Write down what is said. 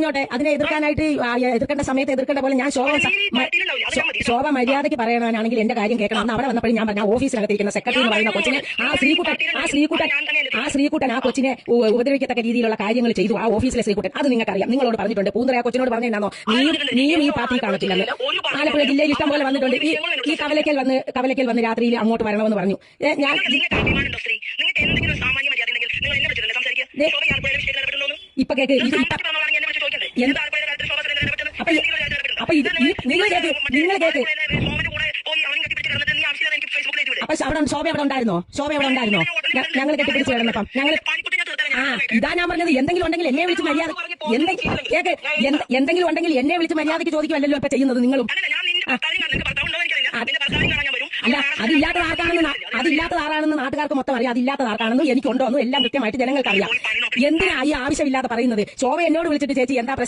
പറഞ്ഞോട്ടെ, അതിനെ എതിർക്കാനായിട്ട് എതിർക്കേണ്ട സമയത്ത് എതിർക്കേണ്ട പോലെ ഞാൻ ശോഭ മര്യാദയ്ക്ക് പറയണമെന്നാണെങ്കിൽ എന്റെ കാര്യം കേൾക്കണം. അന്ന് അവിടെ വന്നപ്പോഴും ഞാൻ പറഞ്ഞ ഓഫീസിനകത്തിരിക്കുന്ന സെക്രട്ടറി എന്ന് പറയുന്ന കൊച്ചിനെ ആ ശ്രീകുട്ടൻ ആ കൊച്ചിനെ ഉപദ്രവിക്കത്തക്ക രീതിയിലുള്ള കാര്യങ്ങൾ ചെയ്തു. ആ ഓഫീസിലെ ശ്രീകുട്ടൻ, അത് നിങ്ങൾക്കറിയാം. നിങ്ങളോട് പറഞ്ഞിട്ടുണ്ട്. പൂന്തറ ആ കൊച്ചിനോട് പറഞ്ഞിട്ടുണ്ടോ നീയും ഈ പാർട്ടി കാണത്തില്ലെന്ന്. ആലപ്പുഴ ജില്ലയിൽ ഇഷ്ടം പോലെ വന്നിട്ടുണ്ട്. ഈ കവലയ്ക്കൽ വന്ന് രാത്രിയിൽ അങ്ങോട്ട് വരണമെന്ന് പറഞ്ഞു. ഞാൻ ഇപ്പൊ കേക്ക് നിങ്ങൾ കേക്ക് അപ്പൊ ശോഭ അവിടെ ഉണ്ടായിരുന്നോ? ഞങ്ങൾ കെട്ടിപ്പിടിച്ച് കിടന്നപ്പം ഇതാ ഞാൻ പറഞ്ഞത്. എന്തെങ്കിലും ഉണ്ടെങ്കിൽ എന്നെ വിളിച്ച് മര്യാദ എന്തെങ്കിലും ഉണ്ടെങ്കിൽ എന്നെ വിളിച്ച് മര്യാദയ്ക്ക് ചോദിക്കുമല്ലോ ഇപ്പൊ ചെയ്യുന്നത് നിങ്ങളും. അല്ല, അതില്ലാത്തത് ആരാണെന്ന് നാട്ടുകാർക്ക് മൊത്തം അറിയാം. അതില്ലാത്തത് ആർക്കാണെന്നും എനിക്കുണ്ടോന്നും എല്ലാം കൃത്യമായിട്ട് ജനങ്ങൾക്ക് അറിയാം. എന്തിനാ ഈ ആവശ്യമില്ലാതെ പറയുന്നത്? ശോഭ എന്നോട് വിളിച്ചിട്ട് ചേച്ചി എന്താ പ്രശ്നം